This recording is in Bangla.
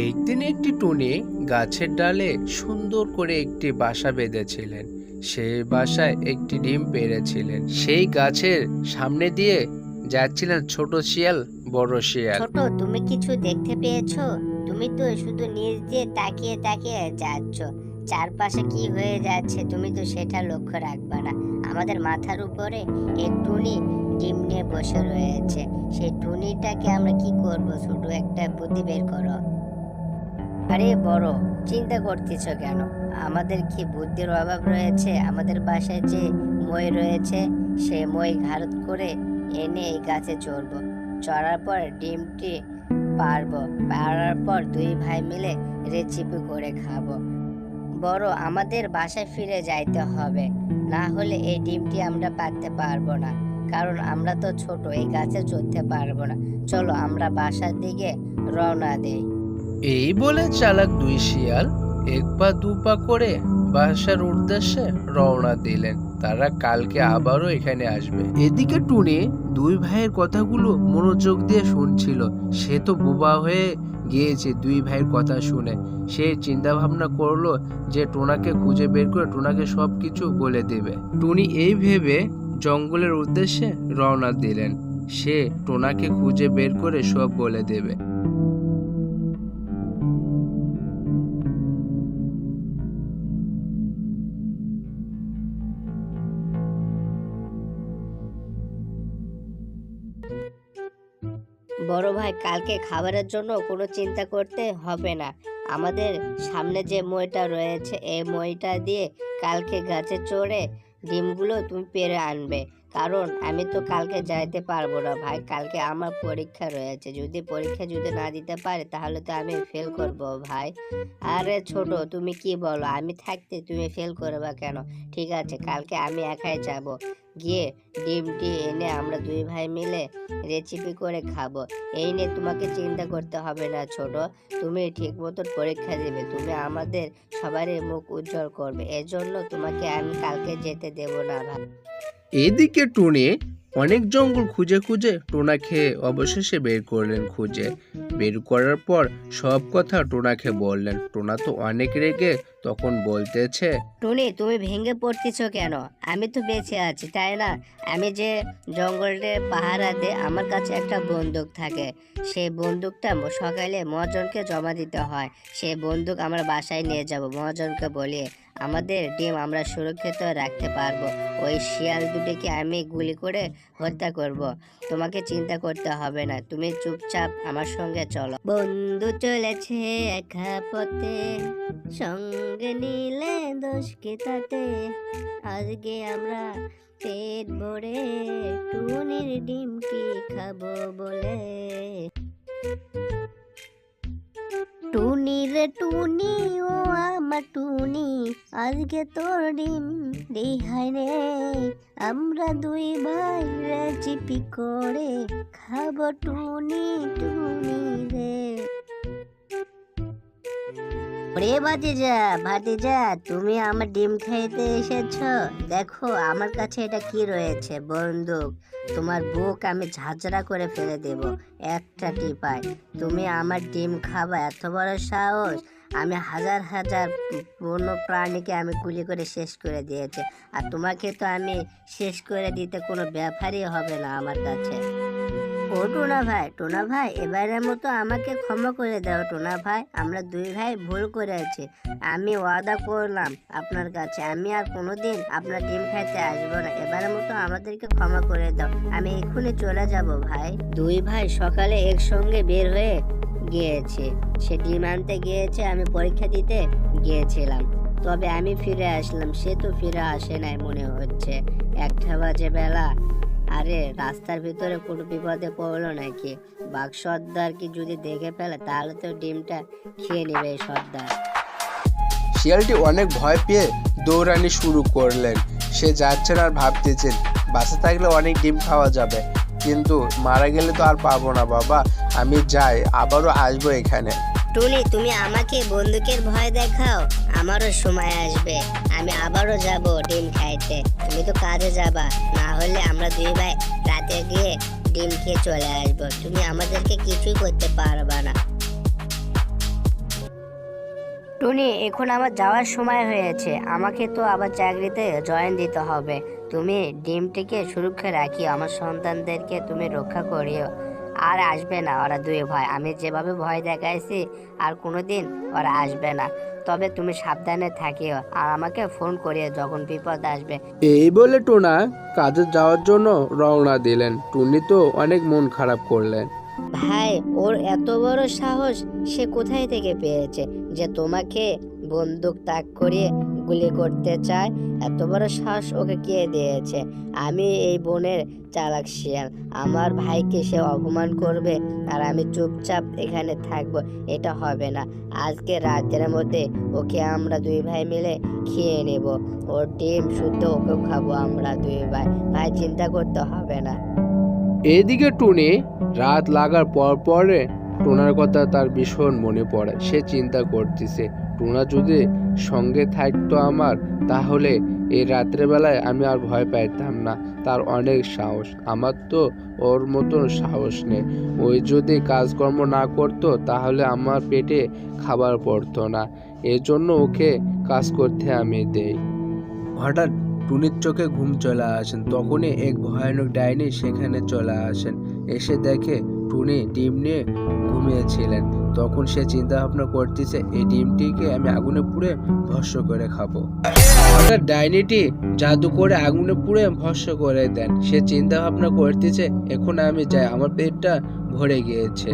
একদিন একটি টুনি গাছের ডালে সুন্দর করে একটি বাসা বেঁধেছিলেন। সেই বাসায় একটি ডিম পেড়েছিলেন। সেই গাছের সামনে দিয়ে যাচ্ছিলেন ছোট শিয়াল, বড় শিয়াল। ছোট, তুমি কিছু দেখতে পেয়েছো? তুমি তো শুধু নিচ দিয়ে তাকিয়ে তাকিয়ে যাচ্ছ, চারপাশে কি হয়ে যাচ্ছে তুমি তো সেটা লক্ষ্য রাখবা না। আমাদের মাথার উপরে এক টুনি ডিম নিয়ে বসে রয়েছে। সেই টুনিটাকে আমরা কি করব? শুধু একটা বুদ্ধি বের করো। আরে বড়, চিন্তা করতেছো কেন? আমাদের কি বুদ্ধির অভাব রয়েছে? আমাদের বাসায় যে মই রয়েছে, সে মই ঘাড়ত করে এনে এই গাছে চড়বো। চড়ার পর ডিমটি পারবো, পারার পর দুই ভাই মিলে রেসিপি করে খাবো। বড়, আমাদের বাসায় ফিরে যাইতে হবে, না হলে এই ডিমটি আমরা পারতে পারবো না, কারণ আমরা তো ছোট, এই গাছে চড়তে পারবো না। চলো আমরা বাসার দিকে রওনা দেই। এই বলে চালাক দুই শিয়াল এক পা দু পা করে বাসার উদ্দেশ্যে রওনা দিলেন। তারা কালকে আবারও এখানে আসবে। এদিকে টুনি দুই ভাইয়ের কথাগুলো মনোযোগ দিয়ে শুনছিল। সে তো বোবা হয়ে গিয়েছে দুই ভাইয়ের কথা শুনে। সে চিন্তা ভাবনা করলো যে টোনাকে খুঁজে বের করে টোনাকে সবকিছু বলে দেবে। টুনি এই ভেবে জঙ্গলের উদ্দেশ্যে রওনা দিলেন। সে টোনাকে খুঁজে বের করে সব বলে দেবে। বড় ভাই, কালকে খাবারের জন্য কোনো চিন্তা করতে হবে না। আমাদের সামনে যে মইটা রয়েছে, এই মইটা দিয়ে কালকে গাছে চড়ে ডিমগুলো তুমি পেড়ে আনবে। কারণ আমি তো কালকে যাইতে পারবো না ভাই, কালকে আমার পরীক্ষা রয়েছে। পরীক্ষা যদি না দিতে পারে তাহলে তো আমি ফেল করব ভাই। আরে ছোট, তুমি কি বলো? আমি থাকতে তুমি ফেল করবা কেন? ঠিক আছে, কালকে আমি একাই যাব। গিয়ে ডিমটি এনে আমরা দুই ভাই মিলে রেসিপি করে খাবো। এই নিয়ে তোমাকে চিন্তা করতে হবে না ছোট। তুমি ঠিক মতো পরীক্ষা দিবে, তুমি আমাদের সবারই মুখ উজ্জ্বল করবে। এজন্য তোমাকে আমি কালকে যেতে দেব না ভাই। এদিকে টুনি অনেক জঙ্গল খুঁজে খুঁজে টোনাকে অবশেষে বের করলেন। খুঁজে বের করার পর সব কথা টোনাকে বললেন। টোনা তো অনেক রেগে তখন বলতেছে, টুনি, তুমি ভেঙে পড়তেছ কেন? আমি তো বেঁচে আছি, তাই না? আমি যে জঙ্গলে পাহারা দে, আমার কাছে একটা বন্দুক থাকে। সেই বন্দুকটা সকালে মহাজনকে জমা দিতে হয়। সেই বন্দুক আমরা বাসায় নিয়ে যাব, মহাজনকে বলিয়ে আমাদের ডিম আমরা সুরক্ষিত রাখতে পারবো। ওই শিয়াল দুটিকে আমি গুলি করে হত্যা করব। তোমাকে চিন্তা করতে হবে না, তুমি চুপচাপ আমার সঙ্গে চলো। বন্ধু চলেছে একা পথে, সঙ্গে নিলে দোষ কি তাতে? আজকে আমরা পেট ভরে টুনির ডিম কি খাবো বলে। টুনি রে টুনি, ও আমার টুনি, আজকে তোর ডিম রেহাই রে। আমরা দুই ভাই রেসিপি করে খাবো টুনি টুনি রে। ওরে ভাতিজা, তুমি আমার ডিম খাইতে এসেছো? দেখো আমার কাছে এটা কি রয়েছে, বন্দুক। তোমার বুক আমি ঝাঁঝরা করে ফেলে দেব একটা টিপায়। তুমি আমার ডিম খাবা? এত বড় সাহস! আমি হাজার হাজার বন্য প্রাণীকে আমি গুলি করে শেষ করে দিয়েছি, আর তোমাকে তো আমি শেষ করে দিতে কোনো ব্যাপারই হবে না আমার কাছে। ও টোনা ভাই, এবারের মতো আমাকে ক্ষমা করে দাও টোনা ভাই। আমরা দুই ভাই ভুল করেছি। আমি ওয়াদা করলাম আপনার কাছে, আমি আর কোনোদিন আপনার ডিম খাইতে আসবো না। এবারের মতো আমাদেরকে ক্ষমা করে দাও, আমি এক্ষুনি চলে যাব ভাই। দুই ভাই সকালে একসঙ্গে বের হয়ে গিয়েছে। সে ডিম আনতে গিয়েছে, আমি পরীক্ষা দিতে গিয়েছিলাম। তবে আমি ফিরে আসলাম, সে তো ফিরে আসে নাই মনে হচ্ছে। 1টা বাজে বেলা। আরে রাস্তার ভিতরে কোনো বিপদে পড়লো নাকি? বাঘ সর্দার কি যদি দেখে ফেলে তাহলে তো ডিমটা খেয়ে নেবে এই সর্দার। শিয়ালটি অনেক ভয় পেয়ে দৌড়ানি শুরু করলেন। সে যাচ্ছেন আর ভাবতেছেন, বাসে থাকলে অনেক ডিম খাওয়া যাবে, কিন্তু মারা গেলে তো আর পাবো না বাবা। আমি যাই, আবারও আসবো এখানে। টুনি, তুমি আমাকে বন্দুকের ভয় দেখাও, আমারও সময় আসবে, আমি আবারও যাব ডিম খাইতে। তুমি তো কাজে যাবা, না হলে আমরা দুই ভাই রাতে গিয়ে ডিম খেয়ে চলে আসবো। তুমি আমাদেরকে কিছুই করতে পারবা না। টুনি, এখন আমার যাওয়ার সময় হয়েছে, আমাকে তো আবার চাকরিতে জয়েন দিতে হবে। তুমি ডিমটিকে সুরক্ষা রাখিও, আমার সন্তানদেরকে তুমি রক্ষা করিও। আর আসবে না ওরা দুই ভাই, আমি যেভাবে ভয় দেখাইছি আর কোনোদিন ওরা আসবে না। তবে তুমি সাবধানে থাকিও আর আমাকে ফোন করিও যখন বিপদ আসবে। এই বলে টোনা কাজে যাওয়ার জন্য রওনা দিলেন। টুনি তো অনেক মন খারাপ করলেন। ভাই, ওর এত বড় সাহস সে কোথায় থেকে পেয়েছে যে তোমাকে বন্দুক তাক করিয়ে গুলি করতে চায়? এত বড় সাহস ওকে কে দিয়েছে? আমি এই বনের চালাক শিয়াল, আমার ভাইকে সে অপমান করবে আর আমি চুপচাপ এখানে থাকবো, এটা হবে না। আজকে রাতের মধ্যে ওকে আমরা দুই ভাই মিলে খেয়ে নেব, ওর ডিম শুদ্ধ ওকেও খাবো আমরা দুই ভাই। ভাই, চিন্তা করতে হবে না। এদিকে টুনি রাত লাগার পর পরে টোনার কথা তার ভীষণ মনে পড়ে। সে চিন্তা করতেছে, টোনা যদি সঙ্গে থাকতো আমার, তাহলে এই রাত্রেবেলায় আমি আর ভয় পাইতাম না। তার অনেক সাহস, আমার তো ওর মতন সাহস নেই। ওই যদি কাজকর্ম না করতো তাহলে আমার পেটে খাবার পড়তো না, এজন্য ওকে কাজ করতে আমি দেই। হঠাৎ টুনির চোখে ঘুম চলে আসেন। তখনই এক ভয়ানক ডাইনি সেখানে চলে আসেন। এসে দেখে টুনি ডিম নিয়ে ঘুমিয়েছিলেন। তখন সে চিন্তা ভাবনা করতেছে, এই ডিমটিকে আমি আগুনে পুড়ে ভস্ম করে খাবো। হঠাৎ ডাইনিটি জাদু করে আগুনে পুড়ে ভস্ম করে দেন। সে চিন্তা ভাবনা করতেছে, এখন আমি যাই, আমার পেটটা ভরে গিয়েছে।